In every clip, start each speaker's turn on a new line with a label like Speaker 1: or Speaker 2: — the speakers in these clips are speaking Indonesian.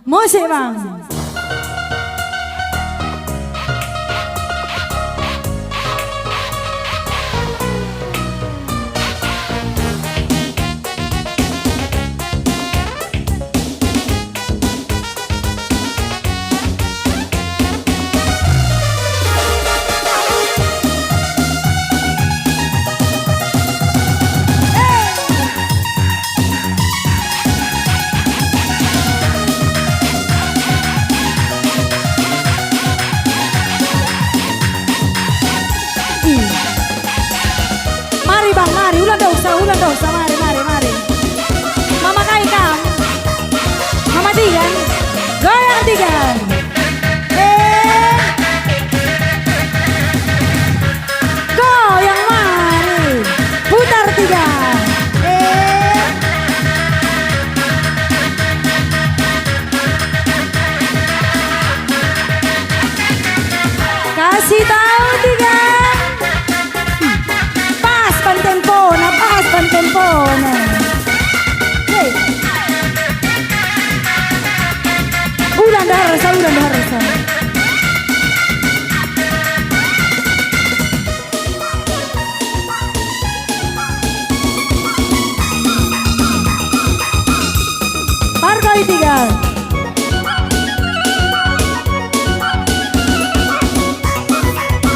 Speaker 1: Musik bang. Mari bang, mari, ulang dosa, mari, mari, mari. Mama Kaikam, Mama Tigan, goyang Tigan. Goyang mari, putar Tigan. Kasih tahu Tigan. Pas pan tempo na. Hey. Ulan darasa. Parkoi tiga.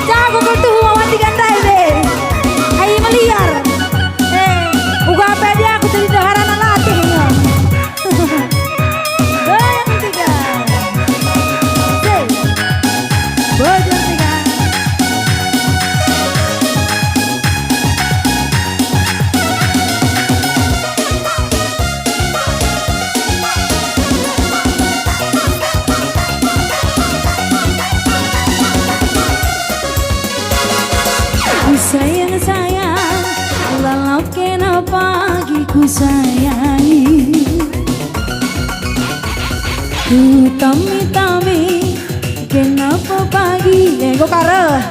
Speaker 1: Jago kutu awan tiga dai be. Ai meliar. Uga pede aku jadi daharan latihnya. Goyang tiga. Hey. Bojor tiga. Sayang, walau kena pagi ku sayangi. Ku tami, kenapa pagi go kare.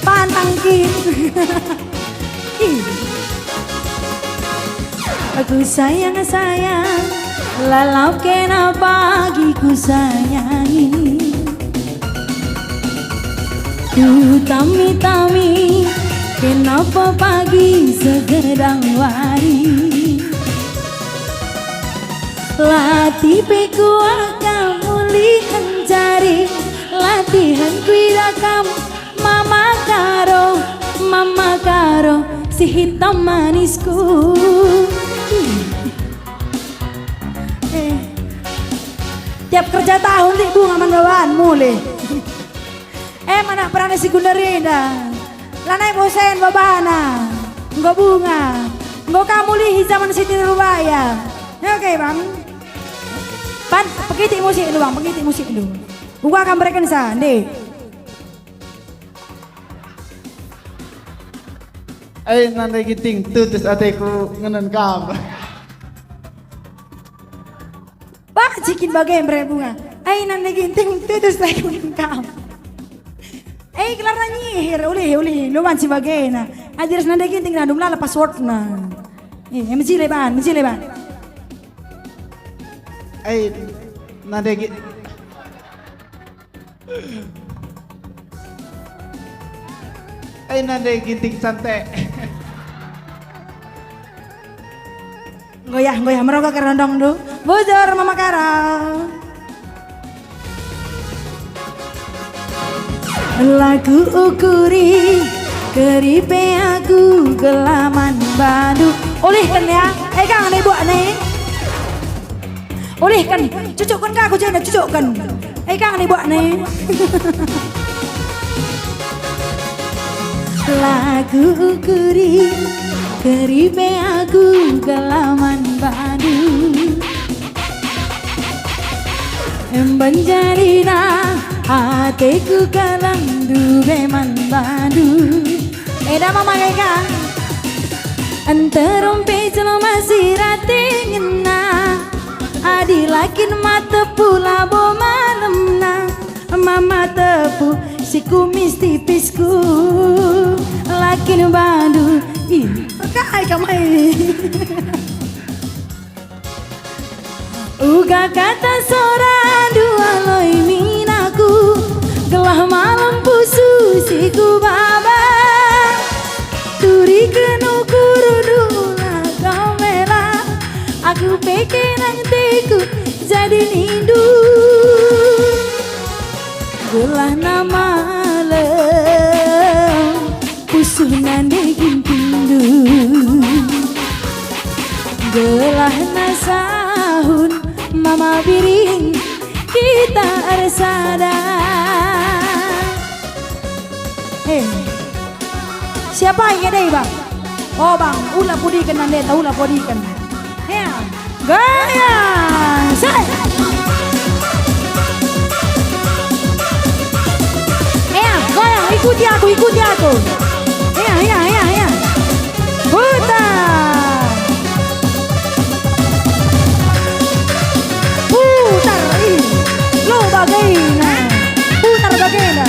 Speaker 1: Pantangkin. Aku sayang, walau kena pagi ku sayangi. Ku tami, kenapa pagi segedang wari. Latih peku akan mulihan jari. Latihan kuidakam mama karo si hitam manisku. Tiap kerja tahun nih bunga mandawaan mulai. Mana perane si Gundarinda. Lanai bosen babana. Nggo bunga. Nggo kamu lihi zaman Siti Nurbaya. Oke bang. Pan, pegitik musik dulu bang, pegitik musik dulu. Buka akan berikan sandi.
Speaker 2: Nanti giting tutus ateku ngenen kam.
Speaker 1: Bak cikin bagai bunga. Nanti giting tutus ateku ngenen kam. Kelar na nyihir, uli, luman si bagay na. Adiras na daginting na, dumlala password na. Menjilay ban.
Speaker 2: Nanti ginting santai.
Speaker 1: Goyah, merokok kerondong do. Bojor mama karau. Lagu ukuri keripe aku gelaman badu. Olehkan ya, kang nih buat nih. Olehkan, cucukkan kak aku jangan cucukkan. Kang nih buat nih. Lagu ukuri keripe aku gelaman badu. Embanjarina hatiku kalang dube man badu. Mama kang anterompe celo masih ratingin na. Adilakin mata pula bo malam na. Mama tepu si kumis tipisku. Lakin badu. Ih, kai kamai. Uga kata seorang dua loi minaku gelah malam pusu siku baba turi kenu kurudula kamera aku pengen nantiku jadi nindu gelah nama malam pusu nande gintindu gelah nasahun mama biring kita arsada. Siapa yang ada bang? Oh bang, ulah pudikan nande, ulah pudikan. Gaya, say. Goyang, ikuti aku. Putar. Lo bagaimana? Putar bagaimana?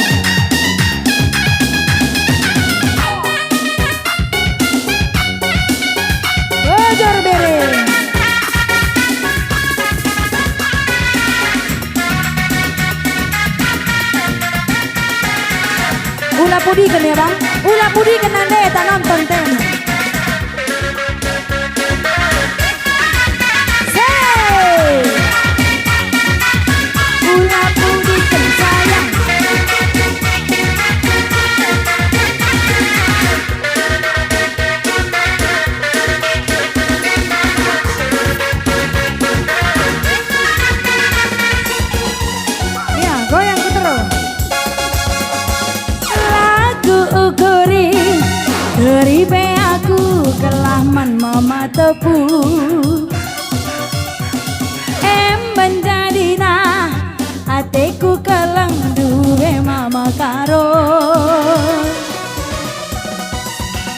Speaker 1: Belajar bere. Ulah pudikan ya bang. Ulah pudikan nande tanam tonten. Ribe aku kelaman mama tepu menjadi nah hatiku keleng duwe mama karo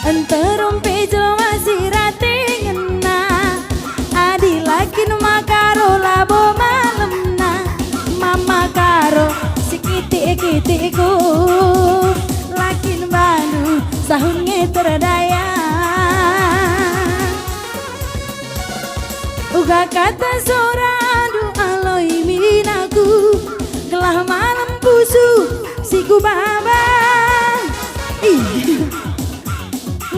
Speaker 1: enterumpe jelma sirate ngena adi lakin makaro labo malemna mama karo sikiti-kitiku lakin balu sahun terdaya uga kata seorang doa loi minaku gelah malam pusu siku baba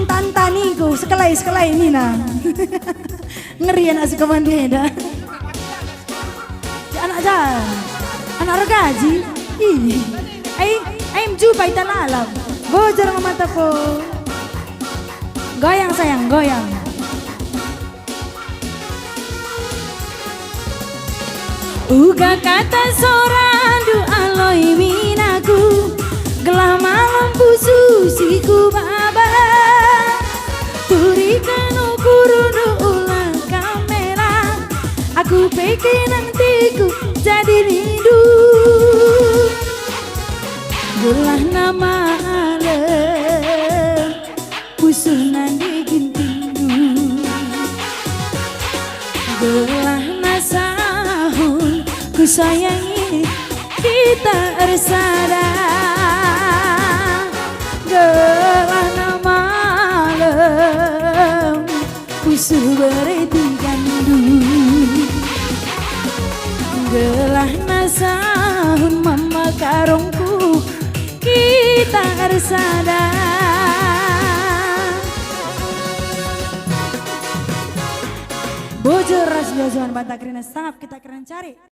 Speaker 1: tantaniku sekelai mina ngeri anak si komandeda anak regaji ayam jupai talalam bojar mata po. Goyang sayang, goyang. Uga kata seorang doa loi minaku gelah malam pusu siku baba turi kenu kurudu ulang kamera aku pengen nantiku jadi rindu gelah nama pusunan digintindu gelah nasahun ku sayangi kita ersada gelah nama malam pusu berarti gandu gelah nasahun mama karungku kita ersada bojor ras jojoan bantak rina sangap kita keren cari